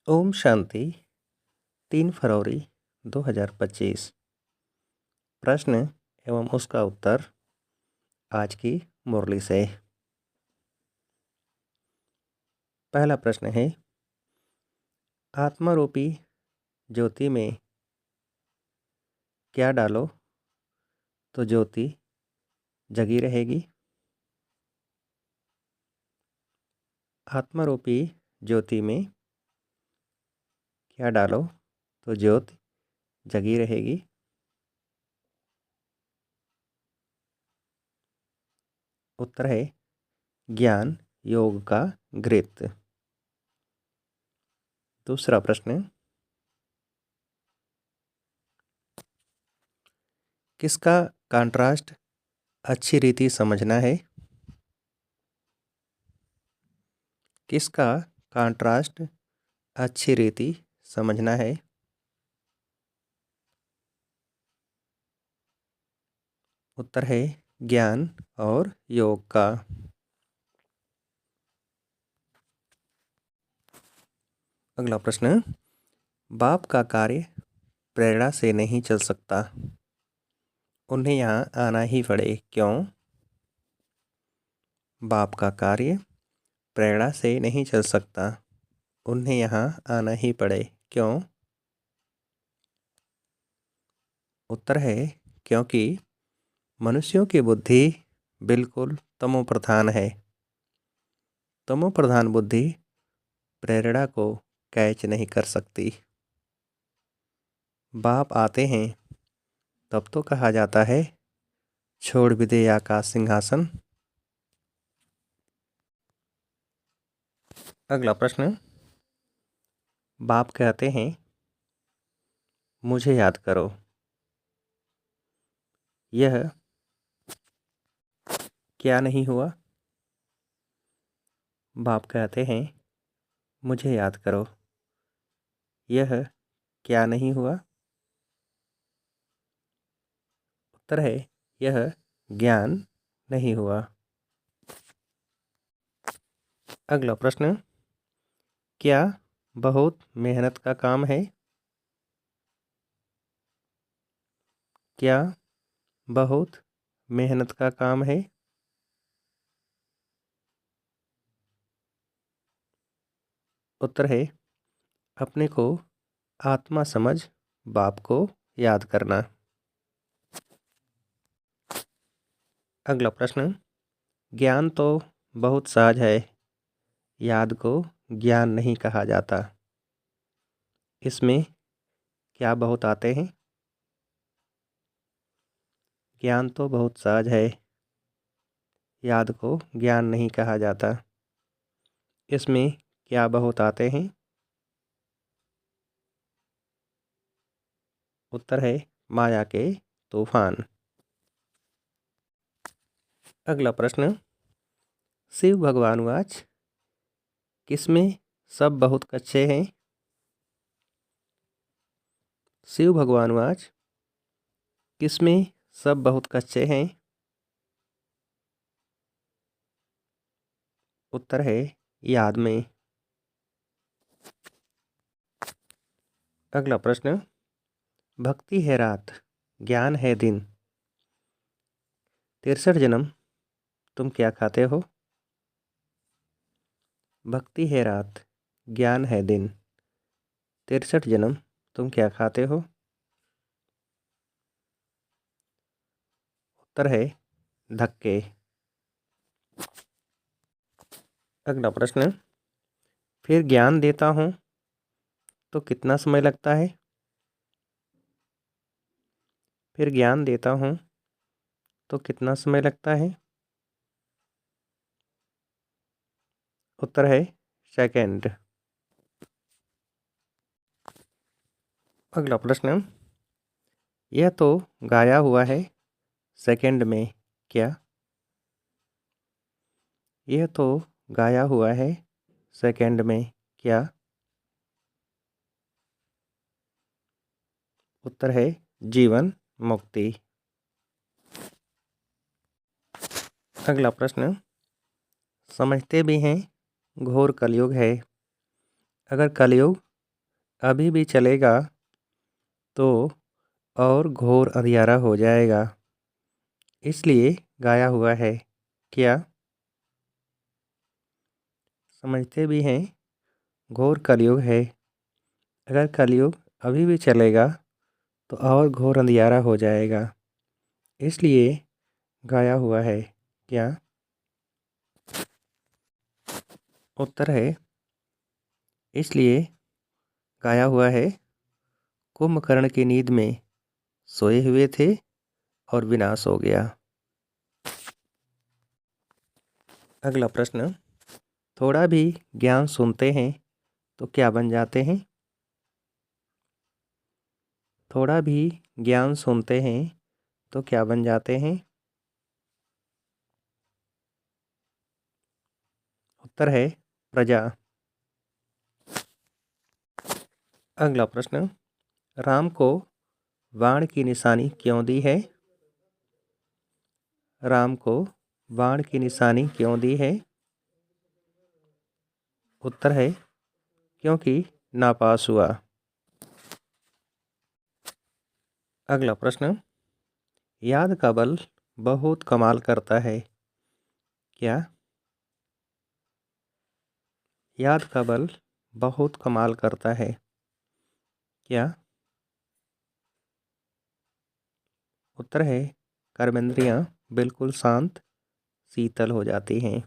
ओम शांति। 3 फरवरी 2025। प्रश्न एवं उसका उत्तर आज की मुरली से। पहला प्रश्न है, आत्मारूपी ज्योति में क्या डालो तो ज्योति जगी रहेगी? आत्मारूपी ज्योति में क्या डालो तो ज्योति जगी रहेगी? उत्तर है ज्ञान योग का घृत। दूसरा प्रश्न, किसका कंट्रास्ट अच्छी रीति समझना है? किसका कंट्रास्ट अच्छी रीति समझना है? उत्तर है ज्ञान और योग का। अगला प्रश्न, बाप का कार्य प्रेरणा से नहीं चल सकता, उन्हें यहाँ आना ही पड़े, क्यों? बाप का कार्य प्रेरणा से नहीं चल सकता, उन्हें यहाँ आना ही पड़े, क्यों? उत्तर है क्योंकि मनुष्यों की बुद्धि बिल्कुल तमोप्रधान है। तमोप्रधान बुद्धि प्रेरणा को कैच नहीं कर सकती। बाप आते हैं तब तो कहा जाता है, छोड़ भी दे आकाश सिंहासन। अगला प्रश्न, बाप कहते हैं मुझे याद करो, यह क्या नहीं हुआ? बाप कहते हैं मुझे याद करो, यह क्या नहीं हुआ? उत्तर है यह ज्ञान नहीं हुआ। अगला प्रश्न, क्या बहुत मेहनत का काम है? क्या बहुत मेहनत का काम है? उत्तर है अपने को आत्मा समझ बाप को याद करना। अगला प्रश्न, ज्ञान तो बहुत सहज है, याद को ज्ञान नहीं कहा जाता, इसमें क्या बहुत आते हैं? ज्ञान तो बहुत सहज है, याद को ज्ञान नहीं कहा जाता, इसमें क्या बहुत आते हैं? उत्तर है माया के तूफान। अगला प्रश्न, शिव भगवानुवाच, किसमें सब बहुत कच्चे हैं? शिव भगवानुवाच, किसमें सब बहुत कच्चे हैं? उत्तर है याद में। अगला प्रश्न, भक्ति है रात, ज्ञान है दिन, 63 जन्म तुम क्या खाते हो? भक्ति है रात, ज्ञान है दिन, 63 जन्म तुम क्या खाते हो? उत्तर है धक्के। अगला प्रश्न, फिर ज्ञान देता हूँ तो कितना समय लगता है? फिर ज्ञान देता हूँ तो कितना समय लगता है? उत्तर है सेकंड। अगला प्रश्न, यह तो गाया हुआ है, सेकंड में क्या? यह तो गाया हुआ है, सेकंड में क्या? उत्तर है जीवन मुक्ति। अगला प्रश्न, समझते भी हैं घोर कलयुग है, अगर कलयुग अभी भी चलेगा तो और घोर अंधियारा हो जाएगा, इसलिए गाया हुआ है। क्या? समझते भी हैं घोर कलयुग है। अगर कलयुग अभी भी चलेगा तो और घोर अंधियारा हो जाएगा, इसलिए गाया हुआ है। क्या? उत्तर है इसलिए गाया हुआ है। कुंभकर्ण की नींद में सोए हुए थे और विनाश हो गया। अगला प्रश्न, थोड़ा भी ज्ञान सुनते हैं तो क्या बन जाते हैं? थोड़ा भी ज्ञान सुनते हैं तो क्या बन जाते हैं? उत्तर है प्रजा। अगला प्रश्न, राम को बाण की निशानी क्यों दी है? राम को बाण की निशानी क्यों दी है? उत्तर है क्योंकि नापास हुआ। अगला प्रश्न, याद का बल बहुत कमाल करता है। क्या? याद का बल बहुत कमाल करता है। क्या? उत्तर है कर्मेंद्रियां बिल्कुल शांत शीतल हो जाती हैं।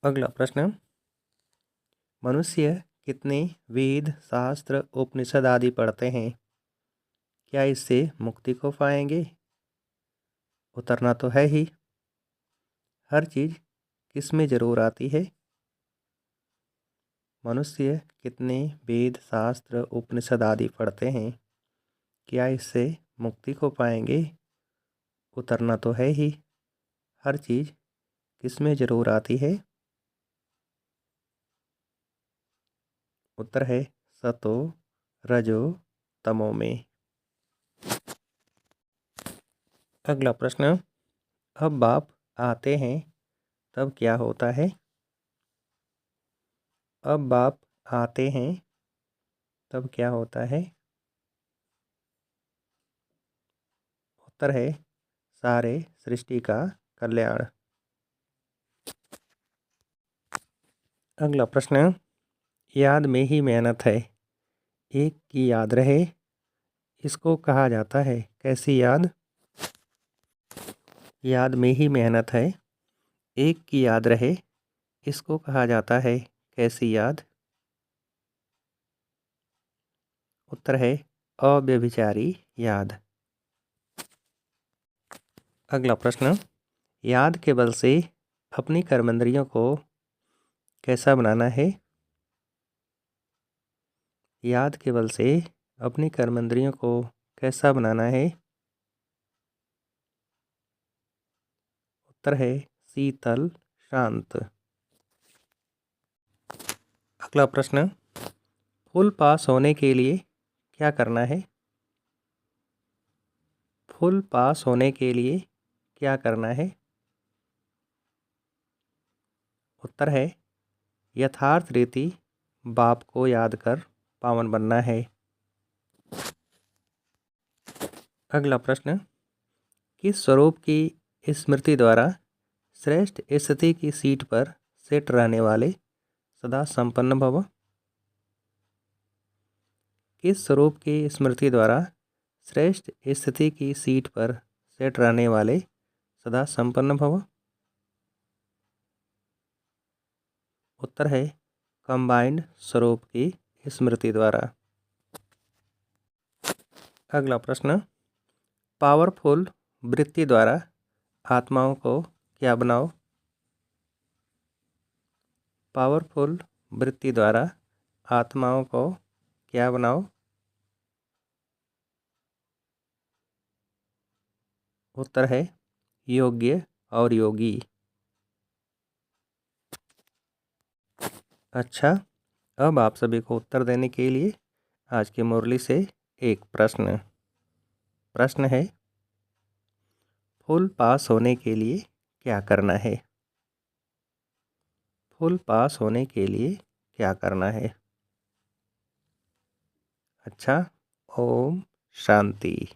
अगला प्रश्न, मनुष्य कितने वेद शास्त्र उपनिषद आदि पढ़ते हैं? क्या इससे मुक्ति को पाएंगे? उतरना तो है ही। हर चीज़ किस में जरूर आती है? मनुष्य कितने वेद शास्त्र उपनिषद आदि पढ़ते हैं? क्या इससे मुक्ति को पाएंगे? उतरना तो है ही। हर चीज़ किस में जरूर आती है? उत्तर है सतो रजो तमो में। अगला प्रश्न, अब बाप आते हैं तब क्या होता है? अब बाप आते हैं तब क्या होता है? उत्तर है सारे सृष्टि का कल्याण। अगला प्रश्न, याद में ही मेहनत है, एक की याद रहे, इसको कहा जाता है कैसी याद? याद में ही मेहनत है, एक की याद रहे, इसको कहा जाता है कैसी याद? उत्तर है अव्यभिचारी याद। अगला प्रश्न, याद के बल से अपनी कर्मेंद्रियों को कैसा बनाना है? याद के बल से अपनी कर्मेंद्रियों को कैसा बनाना है? उत्तर है शीतल शांत। अगला प्रश्न, फुल पास होने के लिए क्या करना है? फुल पास होने के लिए क्या करना है? उत्तर है यथार्थ रीति बाप को याद कर पावन बनना है। अगला प्रश्न, किस स्वरूप की स्मृति द्वारा श्रेष्ठ स्थिति की सीट पर सेट रहने वाले सदा संपन्न भव? किस स्वरूप की स्मृति द्वारा श्रेष्ठ स्थिति की सीट पर सेट रहने वाले सदा संपन्न भव? उत्तर है कंबाइंड स्वरूप की स्मृति द्वारा। अगला प्रश्न, पावरफुल वृत्ति द्वारा आत्माओं को क्या बनाओ? पावरफुल वृत्ति द्वारा आत्माओं को क्या बनाओ? उत्तर है योग्य और योगी। अच्छा, अब आप सभी को उत्तर देने के लिए आज की मुरली से एक प्रश्न। प्रश्न है, फुल पास होने के लिए क्या करना है? फुल पास होने के लिए क्या करना है? अच्छा, ओम शांति।